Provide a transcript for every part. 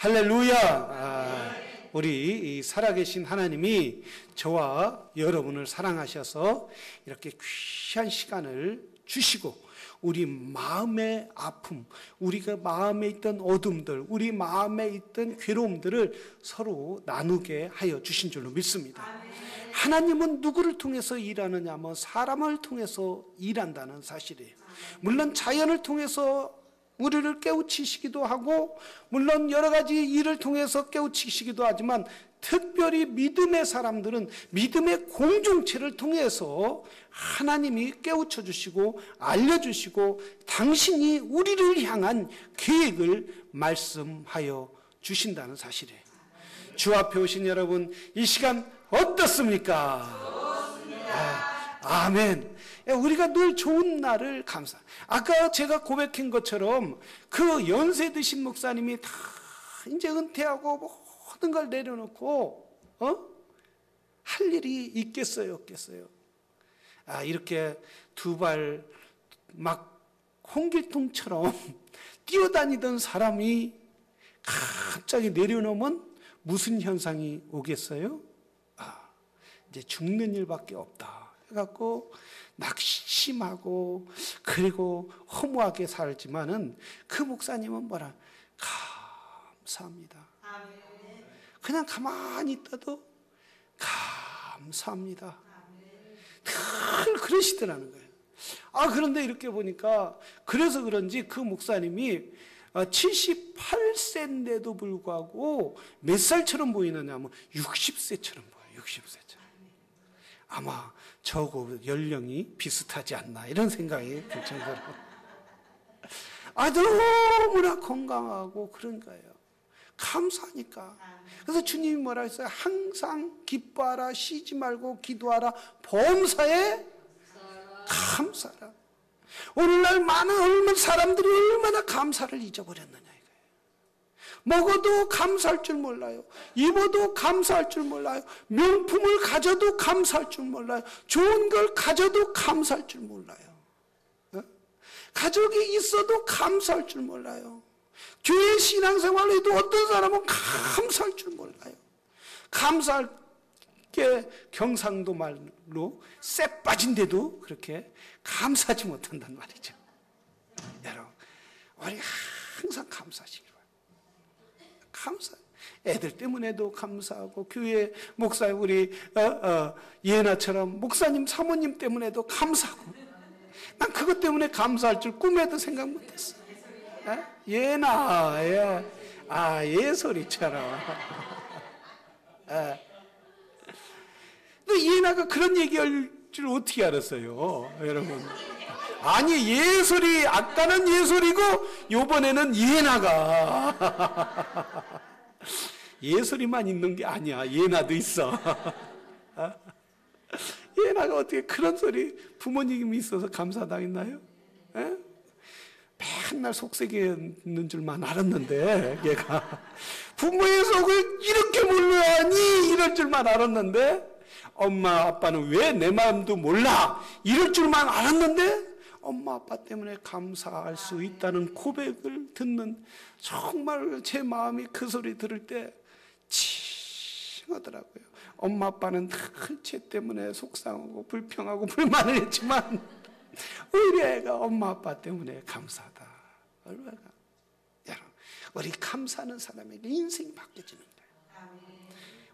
할렐루야. 우리 이 살아계신 하나님이 저와 여러분을 사랑하셔서 이렇게 귀한 시간을 주시고 우리 마음의 아픔, 우리가 마음에 있던 어둠들, 우리 마음에 있던 괴로움들을 서로 나누게 하여 주신 줄로 믿습니다. 하나님은 누구를 통해서 일하느냐 하면 사람을 통해서 일한다는 사실이에요. 물론 자연을 통해서 우리를 깨우치시기도 하고 물론 여러 가지 일을 통해서 깨우치시기도 하지만 특별히 믿음의 사람들은 믿음의 공동체를 통해서 하나님이 깨우쳐 주시고 알려주시고 당신이 우리를 향한 계획을 말씀하여 주신다는 사실이에요. 주 앞에 오신 여러분, 이 시간 어떻습니까? 아멘. 우리가 늘 좋은 날을 감사. 아까 제가 고백한 것처럼 그 연세 드신 목사님이 다 이제 은퇴하고 모든 걸 내려놓고 할 일이 있겠어요, 없겠어요? 이렇게 두 발 막 홍길동처럼 뛰어다니던 사람이 갑자기 내려놓으면 무슨 현상이 오겠어요? 이제 죽는 일밖에 없다 해갖고 낙심하고 그리고 허무하게 살지만은 그 목사님은 뭐라? 감사합니다. 그냥 가만히 있다도 감사합니다. 늘 그러시더라는 거예요. 그런데 이렇게 보니까 그래서 그런지 그 목사님이 78세인데도 불구하고 몇 살처럼 보이느냐 하면 60세처럼 보여요. 60세처럼. 아마 저하고 연령이 비슷하지 않나 이런 생각이 들 정도로 너무나 건강하고 그런 거예요. 감사하니까. 그래서 주님이 뭐라 했어요? 항상 기뻐하라, 쉬지 말고 기도하라, 범사에 감사하라. 오늘날 많은 사람들이 얼마나 감사를 잊어버렸느냐 이거예요. 먹어도 감사할 줄 몰라요. 입어도 감사할 줄 몰라요. 명품을 가져도 감사할 줄 몰라요. 좋은 걸 가져도 감사할 줄 몰라요. 가족이 있어도 감사할 줄 몰라요. 교회 신앙생활을 해도 어떤 사람은 감사할 줄 몰라요. 감사할 게 경상도 말로 쎄 빠진데도 그렇게 감사하지 못한단 말이죠. 여러분, 우리 항상 감사하시길 바랍니다. 감사. 애들 때문에도 감사하고 교회 목사 우리 예나처럼 목사님 사모님 때문에도 감사하고 난 그것 때문에 감사할 줄 꿈에도 생각 못했어. 예나, 예솔이처럼. 근데 예나가 그런 얘기할 줄 어떻게 알았어요, 여러분? 아니, 예솔이, 아까는 예솔이고, 요번에는 예나가. 예솔이만 있는 게 아니야. 예나도 있어. 예나가 어떻게 그런 소리, 부모님이 있어서 감사당했나요? 맨날 속삭이는 줄만 알았는데, 얘가. 부모의 속을 이렇게 몰라야 하니, 이럴 줄만 알았는데, 엄마, 아빠는 왜 내 마음도 몰라? 이럴 줄만 알았는데, 엄마, 아빠 때문에 감사할 수 있다는 고백을 듣는, 정말 제 마음이 그 소리 들을 때, 칭하더라고요. 엄마, 아빠는 늘 쟤 때문에 속상하고 불평하고 불만을 했지만, 우리 애가 엄마, 아빠 때문에 감사하다. 얼마나. 여러분, 우리 감사하는 사람에게 인생이 바뀌어지는 거예요.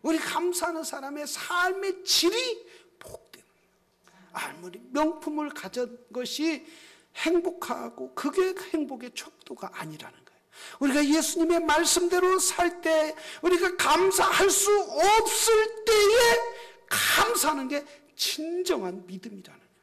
우리 감사하는 사람의 삶의 질이 복되는 거예요. 아무리 명품을 가진 것이 행복하고 그게 행복의 척도가 아니라는 거예요. 우리가 예수님의 말씀대로 살 때 우리가 감사할 수 없을 때에 감사하는 게 진정한 믿음이라는 거예요.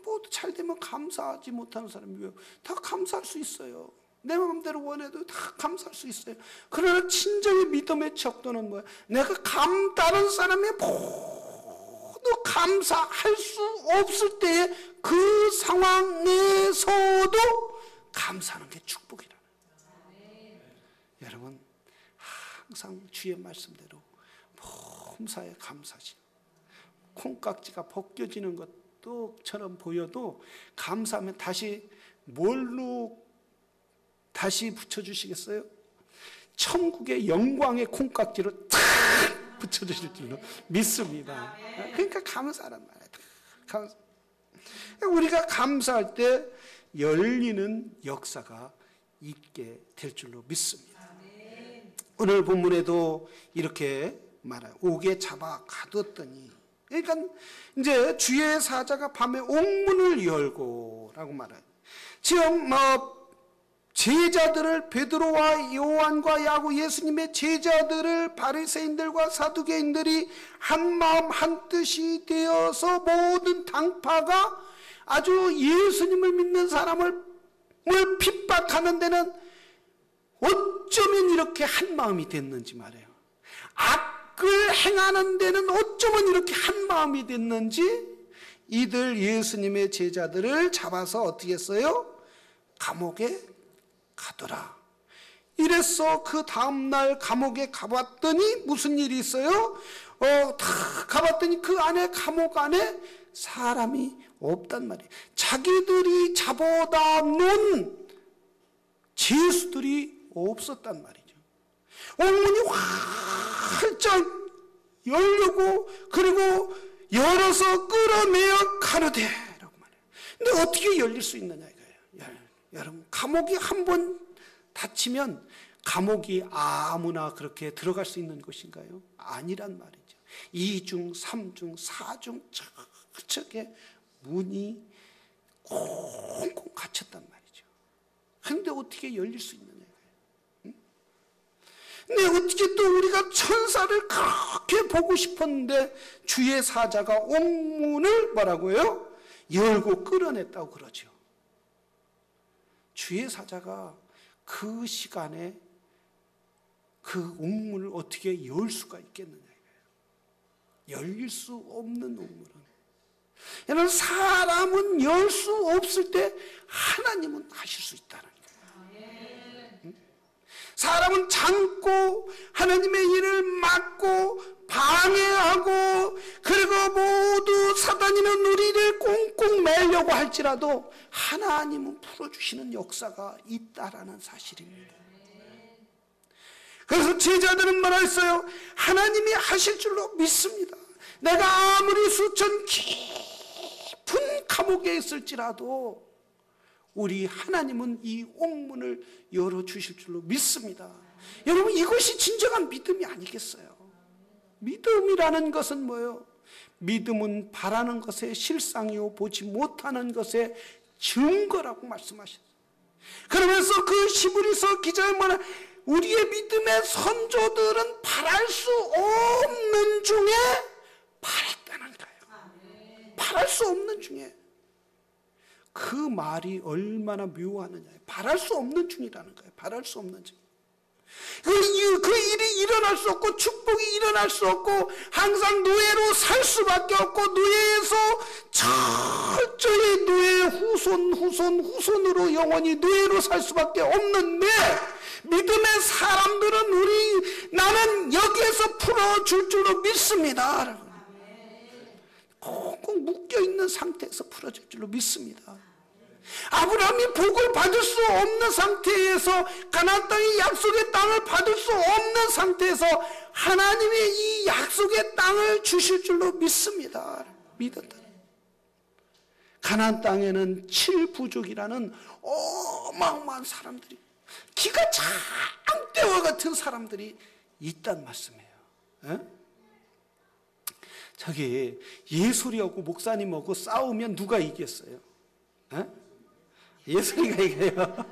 모두 잘 되면 감사하지 못하는 사람이 왜요? 다 감사할 수 있어요. 내 마음대로 원해도 다 감사할 수 있어요. 그러나 진정의 믿음의 척도는 뭐예요? 내가 다른 사람의 모두 감사할 수 없을 때에 그 상황에서도 감사하는 게 축복이라는 거예요. 여러분, 항상 주의 말씀대로 범사에 감사하시고 콩깍지가 벗겨지는 것처럼 보여도 감사하면 다시 뭘로 다시 붙여주시겠어요? 천국의 영광의 콩깍지로 탁 붙여주실 줄로 믿습니다. 그러니까 감사란 말이에요. 감사. 우리가 감사할 때 열리는 역사가 있게 될 줄로 믿습니다. 오늘 본문에도 이렇게 말해요. 옥에 잡아 가두었더니, 그러니까 이제 주의 사자가 밤에 옥문을 열고라고 말해요. 지금 제자들을, 베드로와 요한과 야고, 예수님의 제자들을 바리새인들과 사두개인들이 한 마음 한 뜻이 되어서 모든 당파가 아주 예수님을 믿는 사람을 핍박하는 데는 어쩌면 이렇게 한 마음이 됐는지 말이에요. 악을 행하는 데는 어쩌면 이렇게 한 마음이 됐는지 이들 예수님의 제자들을 잡아서 어떻게 했어요? 감옥에 가더라. 이래서 그 다음날 감옥에 가봤더니 무슨 일이 있어요? 다 가봤더니 그 안에, 감옥 안에 사람이 없단 말이에요. 자기들이 잡아다 놓은 죄수들이 없었단 말이죠. 옥문이 활짝 열려고, 그리고 열어서 끌어내어 가르되 라고 말해요. 근데 어떻게 열릴 수 있느냐 이거예요. 여러분, 감옥이 한 번 닫히면 감옥이 아무나 그렇게 들어갈 수 있는 것인가요? 아니란 말이죠. 2중, 3중, 4중 저쪽에 문이 콩콩 갇혔단 말이죠. 그런데 어떻게 열릴 수 있느냐. 근데 어떻게 또 우리가 천사를 그렇게 보고 싶었는데 주의 사자가 옥문을 뭐라고요? 열고 끌어냈다고 그러죠. 주의 사자가 그 시간에 그 옥문을 어떻게 열 수가 있겠느냐. 열릴 수 없는 옥문은, 여러분, 사람은 열 수 없을 때 하나님은 하실 수 있다는 거예요. 사람은 참고 하나님의 일을 막고 방해하고, 그리고 모두 사단이는 우리를 꽁꽁 매려고 할지라도 하나님은 풀어주시는 역사가 있다라는 사실입니다. 그래서 제자들은 말했어요. 하나님이 하실 줄로 믿습니다. 내가 아무리 수천 깊은 감옥에 있을지라도 우리 하나님은 이 옥문을 열어주실 줄로 믿습니다. 여러분, 이것이 진정한 믿음이 아니겠어요? 믿음이라는 것은 뭐예요? 믿음은 바라는 것의 실상이요 보지 못하는 것의 증거라고 말씀하셨어요. 그러면서 그 히브리서 기자는 뭐냐? 우리의 믿음의 선조들은 바랄 수 없는 중에 바랐다는 거예요. 바랄 수 없는 중에. 그 말이 얼마나 묘하느냐. 바랄 수 없는 중이라는 거예요. 바랄 수 없는 중. 그 일이 일어날 수 없고, 축복이 일어날 수 없고, 항상 노예로 살 수밖에 없고, 노예에서 철저히 노예 후손으로 영원히 노예로 살 수밖에 없는데, 믿음의 사람들은 나는 여기에서 풀어줄 줄로 믿습니다. 꽁꽁 묶여있는 상태에서 풀어줄 줄로 믿습니다. 아브라함이 복을 받을 수 없는 상태에서, 가나안 땅의 약속의 땅을 받을 수 없는 상태에서 하나님이 이 약속의 땅을 주실 줄로 믿습니다. 믿었다. 가나안 땅에는 7부족이라는 어마어마한 사람들이, 기가 장대와 같은 사람들이 있단 말씀이에요. 에? 저기 예술이하고 목사님하고 싸우면 누가 이겼어요? 에? 예술이가 이겨요.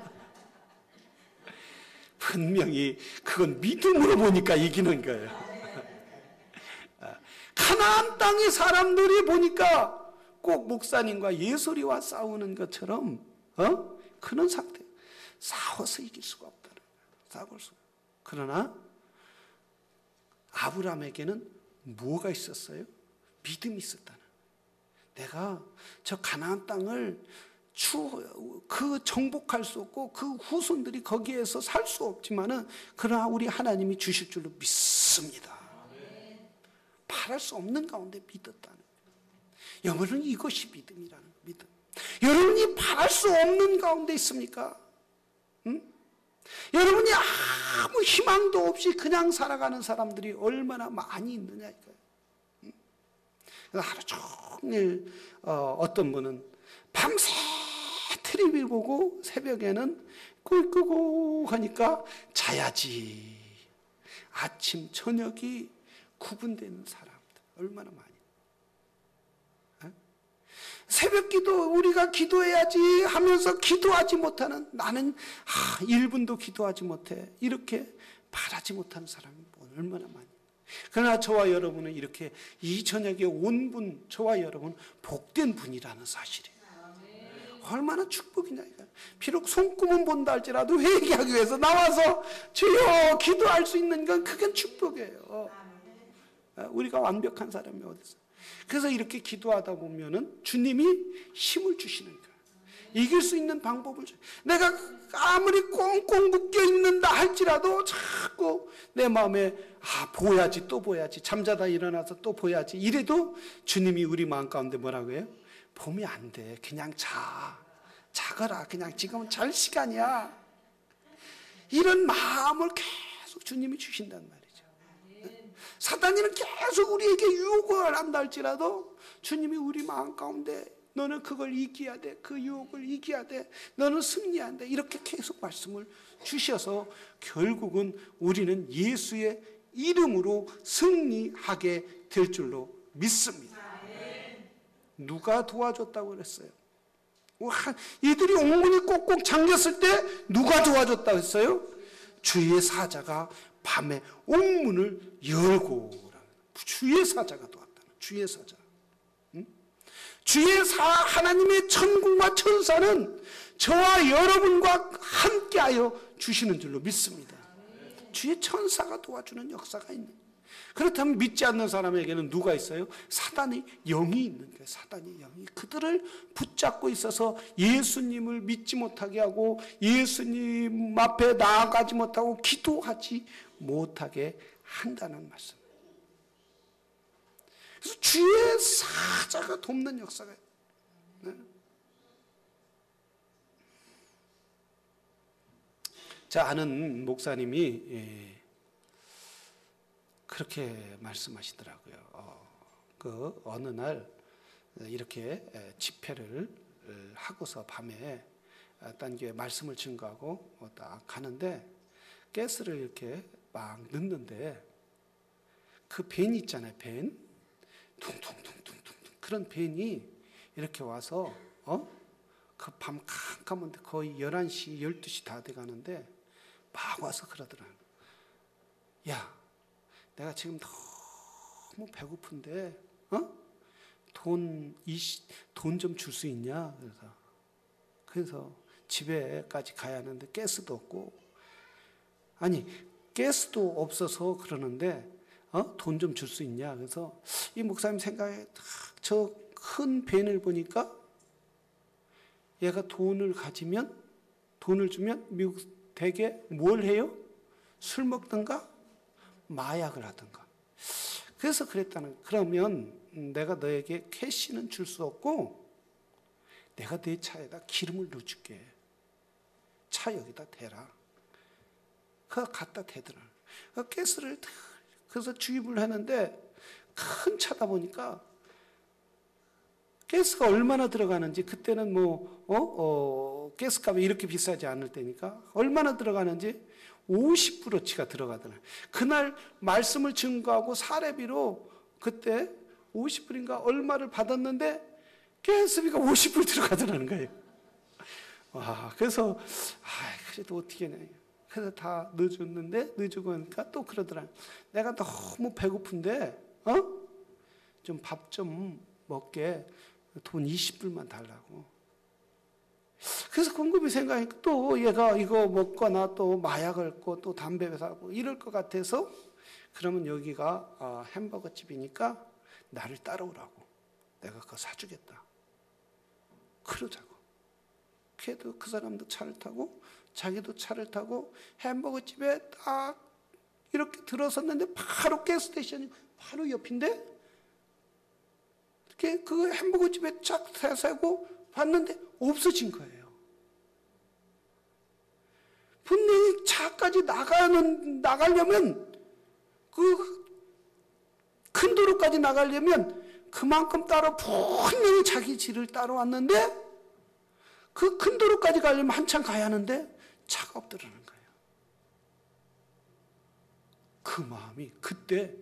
분명히 그건 믿음으로 보니까 이기는 거예요. 가나안 땅의 사람들이 보니까 꼭 목사님과 예술이와 싸우는 것처럼 그런 상태. 싸워서 이길 수가 없다는 거예요. 싸울 수가. 그러나 아브라함에게는 뭐가 있었어요? 믿음이 있었다는. 내가 저 가나안 땅을 정복할 수 없고 그 후손들이 거기에서 살 수 없지만은 그러나 우리 하나님이 주실 줄로 믿습니다. 바랄 수 없는 가운데 믿었다는 거예요. 여러분, 이것이 믿음이라는 거예요. 믿음. 여러분이 바랄 수 없는 가운데 있습니까? 응? 여러분이 아무 희망도 없이 그냥 살아가는 사람들이 얼마나 많이 있느냐 이거예요. 하루 종일 어떤 분은 밤새 텔레비를 보고 새벽에는 꿀 끄고 하니까 자야지. 아침 저녁이 구분되는 사람들 얼마나 많이. 새벽 기도 우리가 기도해야지 하면서 기도하지 못하는, 나는 1분도 기도하지 못해 이렇게 바라지 못하는 사람이 얼마나 많이. 그러나 저와 여러분은 이렇게 이 저녁에 온 분, 저와 여러분 복된 분이라는 사실이에요. 얼마나 축복이냐 이거. 비록 손금은 본다 할지라도 회개하기 위해서 나와서 주여 기도할 수 있는 건 그건 축복이에요. 우리가 완벽한 사람이 어디 있어요? 그래서 이렇게 기도하다 보면은 주님이 힘을 주시는 거예요. 이길 수 있는 방법을 줘요. 내가 아무리 꽁꽁 묶여 있는다 할지라도 자꾸 내 마음에 보야지 또 보야지, 잠자다 일어나서 또 보야지 이래도 주님이 우리 마음 가운데 뭐라고 해요? 보면 안 돼. 그냥 자거라. 그냥 지금은 잘 시간이야. 이런 마음을 계속 주님이 주신단 말이에요. 사단이는 계속 우리에게 유혹을 한다 할지라도 주님이 우리 마음 가운데 너는 그걸 이겨야 돼. 그 유혹을 이겨야 돼. 너는 승리해야 돼. 이렇게 계속 말씀을 주셔서 결국은 우리는 예수의 이름으로 승리하게 될 줄로 믿습니다. 누가 도와줬다고 그랬어요? 이들이 옥문이 꼭꼭 잠겼을 때 누가 도와줬다고 했어요? 주의 사자가 밤에 옥문을 열고, 주의 사자가 도왔다는, 주의 사자. 주의 하나님의 천군과 천사는 저와 여러분과 함께하여 주시는 줄로 믿습니다. 주의 천사가 도와주는 역사가 있는. 그렇다면 믿지 않는 사람에게는 누가 있어요? 사단의 영이 있는 거예요. 사단의 영이 그들을 붙잡고 있어서 예수님을 믿지 못하게 하고 예수님 앞에 나아가지 못하고 기도하지 못하게 한다는 말씀. 그래서 주의 사자가 돕는 역사가 있어요. 자, 아는 목사님이 그렇게 말씀하시더라고요. 어느 날 이렇게 집회를 하고서 밤에 딴 교회 말씀을 증거하고 딱 가는데 가스를 이렇게 막 넣는데 그 벤 있잖아요. 벤. 퉁퉁퉁퉁퉁 그런 벤이 이렇게 와서 그 밤 캄캄한데 거의 11시, 12시 다 돼가는데 막 와서 그러더라고요. 야, 내가 지금 너무 배고픈데 돈 좀 줄 수 있냐? 그래서 집에까지 가야 하는데 가스도 없고, 아니 가스도 없어서 그러는데 돈 좀 줄 수 있냐? 그래서 이 목사님 생각에 저 큰 벤을 보니까 얘가 돈을 주면 미국 대개 뭘 해요? 술 먹든가 마약을 하든가. 그래서 그랬다는. 그러면 내가 너에게 캐시는 줄 수 없고 내가 내 차에다 기름을 넣어줄게. 차 여기다 대라. 그거 갖다 대더라. 가스를 그래서 주입을 하는데 큰 차다 보니까 가스가 얼마나 들어가는지, 그때는 가스값이 이렇게 비싸지 않을 때니까 얼마나 들어가는지 50%치가 들어가더라. 그날 말씀을 증거하고 사례비로 그때 50불인가 얼마를 받았는데 가스비가 50불 들어가더라는 거예요. 와, 그래서 그래도 어떻게 해야. 그래서 다 넣어줬는데 넣어주고 하니까 또 그러더라. 내가 너무 배고픈데 좀 밥 좀 먹게 돈 20불만 달라고. 그래서 곰곰이 생각하니까 또 얘가 이거 먹거나 또 마약을 먹고 또 담배 사고 이럴 것 같아서, 그러면 여기가 햄버거 집이니까 나를 따라오라고. 내가 그거 사주겠다. 그러자고. 그래도 그 사람도 차를 타고 자기도 차를 타고 햄버거 집에 딱 이렇게 들어섰는데 바로 가스스테이션이 바로 옆인데, 이렇게 그 햄버거 집에 쫙 세고 봤는데 없어진 거예요. 분명히 차까지 나가려면 그 큰 도로까지 나가려면 그만큼 따로 분명히 자기 길을 따라왔는데 그 큰 도로까지 가려면 한참 가야 하는데 차가 없더라는 거예요. 그 마음이 그때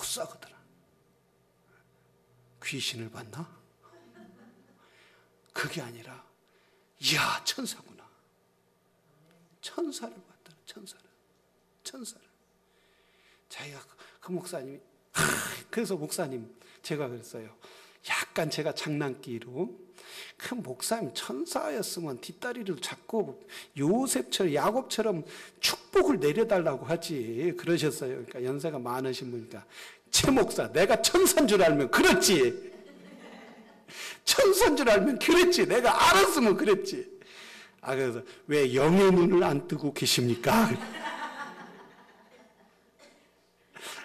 싸거더라. 귀신을 봤나? 그게 아니라 이야 천사구나. 천사를 봤더라. 천사를. 자기가 그 목사님이 그래서 목사님 제가 그랬어요. 약간 제가 장난기로 그 목사님 천사였으면 뒷다리를 잡고 요셉처럼 야곱처럼 축복을 내려달라고 하지 그러셨어요. 그러니까 연세가 많으신 분이니까 최 목사 내가 천사인 줄 알면 그랬지. 천사인 줄 알면 그랬지. 내가 알았으면 그랬지. 그래서 왜 영의 눈을 안 뜨고 계십니까?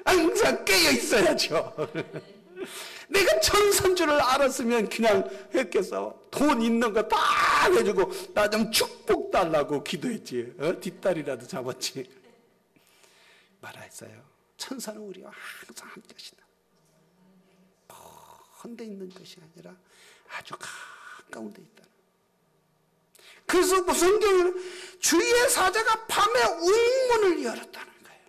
항상 깨어 있어야죠. 내가 천사인 줄 알았으면 그냥 했겠어. 돈 있는 거 다 해주고 나 좀 축복 달라고 기도했지. 뒷다리라도 잡았지. 말했어요. 천사는 우리와 항상 함께 하신다. 먼 데 있는 것이 아니라 아주 가까운 데 있다. 그래서 성경은 주의 사자가 밤에 웅문을 열었다는 거예요.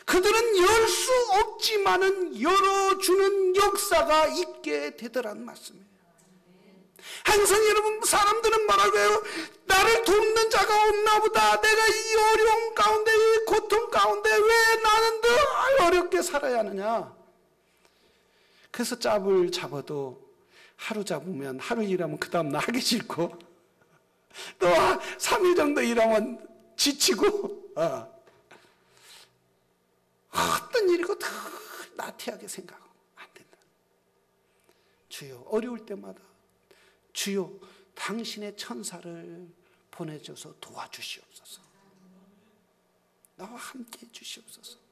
그들은 열 수 없지만은 열어주는 역사가 있게 되더란 말씀이에요. 항상 여러분 사람들은 뭐라고 해요? 나를 돕는 자가 없나 보다. 내가 이 어려움 가운데 이 고통 가운데 왜 나는 늘 어렵게 살아야 하느냐. 그래서 짭을 잡아도 하루 잡으면 하루 일하면 그 다음 날 하기 싫고 또 3일 정도 일하면 지치고 어떤 일이고 다 나태하게 생각하고 안 된다. 주여 어려울 때마다 주여 당신의 천사를 보내줘서 도와주시옵소서. 나와 함께 해주시옵소서.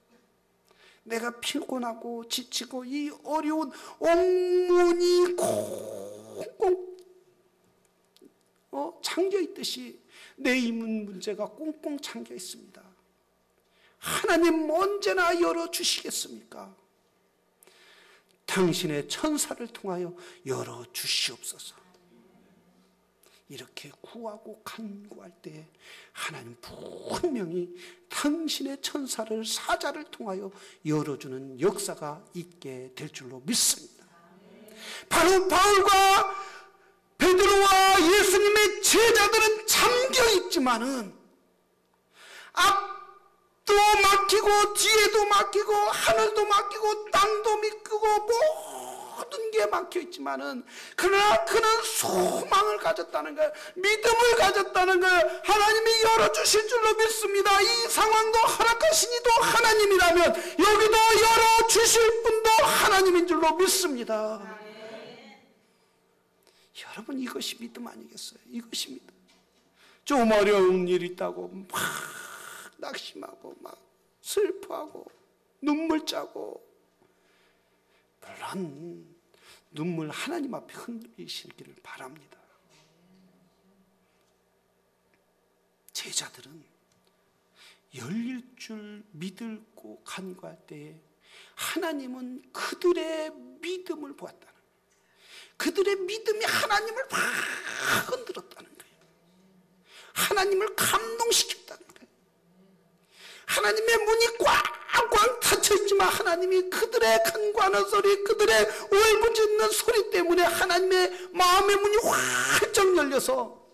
내가 피곤하고 지치고 이 어려운 옥문이 꽁꽁 잠겨 있듯이 내 이문 문제가 꽁꽁 잠겨 있습니다. 하나님 언제나 열어주시겠습니까? 당신의 천사를 통하여 열어주시옵소서. 이렇게 구하고 간구할 때 하나님 분명히 당신의 천사를 사자를 통하여 열어주는 역사가 있게 될 줄로 믿습니다. 바로 바울과 베드로와 예수님의 제자들은 잠겨 있지만은 앞도 막히고 뒤에도 막히고 하늘도 막히고 땅도 막히고 모든 게 막혀 있지만은 그러나 그는 소망을 가졌다는 거예요. 믿음을 가졌다는 거예요. 하나님이 열어주실 줄로 믿습니다. 이 상황도 허락하신 이도 하나님이라면 여기도 열어주실 분도 하나님인 줄로 믿습니다. 여러분 이것이 믿음 아니겠어요? 이것이 믿음. 좀 어려운 일이 있다고 막 낙심하고 막 슬퍼하고 눈물 짜고 물론 눈물 하나님 앞에 흘리시기를 바랍니다. 제자들은 열릴 줄 믿고 간구할 때에 하나님은 그들의 믿음을 보았다는 거예요. 그들의 믿음이 하나님을 막 흔들었다는 거예요. 하나님을 감동시켰다는 거예요. 하나님의 문이 꽉꽉 닫혀있지만 하나님이 그들의 간구하는 소리, 그들의 울부짖는 소리 때문에 하나님의 마음의 문이 활짝 열려서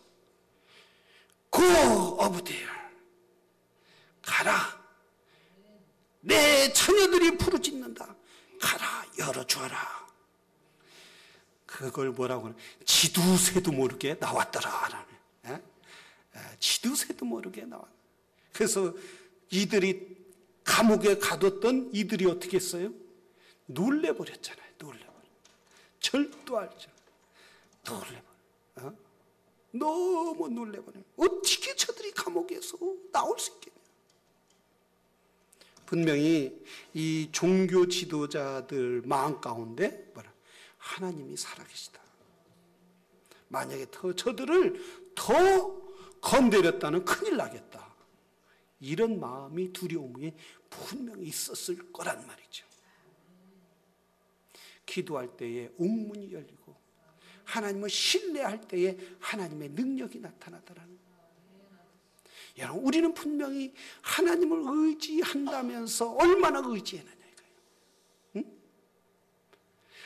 Go over there. 가라. 내 자녀들이 부르짖는다. 가라, 열어주어라. 그걸 뭐라고 하나? 지두새도 모르게 나왔더라. 지두새도 모르게 나왔다. 그래서 이들이 감옥에 가뒀던 이들이 어떻게 했어요? 놀래버렸잖아요. 놀래버려. 절도할 줄. 놀래버려. 너무 놀래버려. 어떻게 저들이 감옥에서 나올 수 있겠냐. 분명히 이 종교 지도자들 마음 가운데 뭐라? 하나님이 살아계시다. 만약에 저들을 더 건드렸다는 큰일 나겠다. 이런 마음이, 두려움이 분명히 있었을 거란 말이죠. 기도할 때에 옥문이 열리고 하나님을 신뢰할 때에 하나님의 능력이 나타나더라는 거예요. 여러분, 우리는 분명히 하나님을 의지한다면서 얼마나 의지했느냐 이거예요. 응?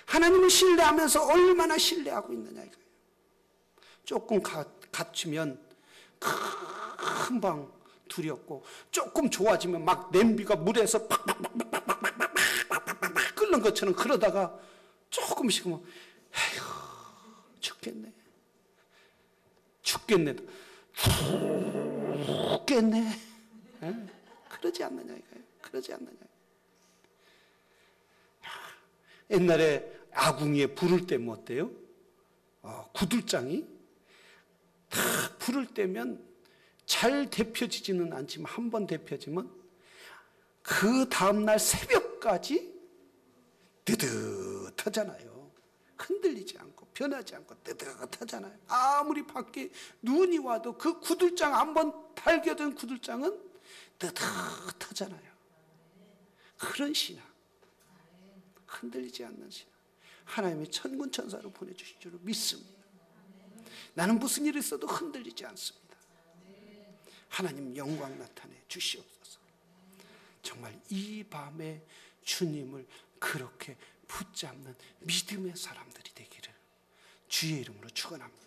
하나님을 신뢰하면서 얼마나 신뢰하고 있느냐 이거예요. 조금 갖추면 금방 두렵고, 조금 좋아지면 막 냄비가 물에서 팍팍팍팍팍팍팍팍 끓는 것처럼 그러다가 조금씩 뭐 에휴 죽겠네 그러지 않느냐 이거예요. 그러지 않느냐. 옛날에 아궁이에 불을 떼면 어때요? 구들장이 다 불을 떼면 잘 데펴지지는 않지만, 한 번 데펴지면 그 다음날 새벽까지 뜨뜻하잖아요. 흔들리지 않고 변하지 않고 뜨뜻하잖아요. 아무리 밖에 눈이 와도 그 구들장, 한번 달겨든 구들장은 뜨뜻하잖아요. 그런 신앙, 흔들리지 않는 신앙, 하나님이 천군 천사로 보내주실 줄 믿습니다. 나는 무슨 일이 있어도 흔들리지 않습니다. 하나님 영광 나타내 주시옵소서. 정말 이 밤에 주님을 그렇게 붙잡는 믿음의 사람들이 되기를 주의 이름으로 축원합니다.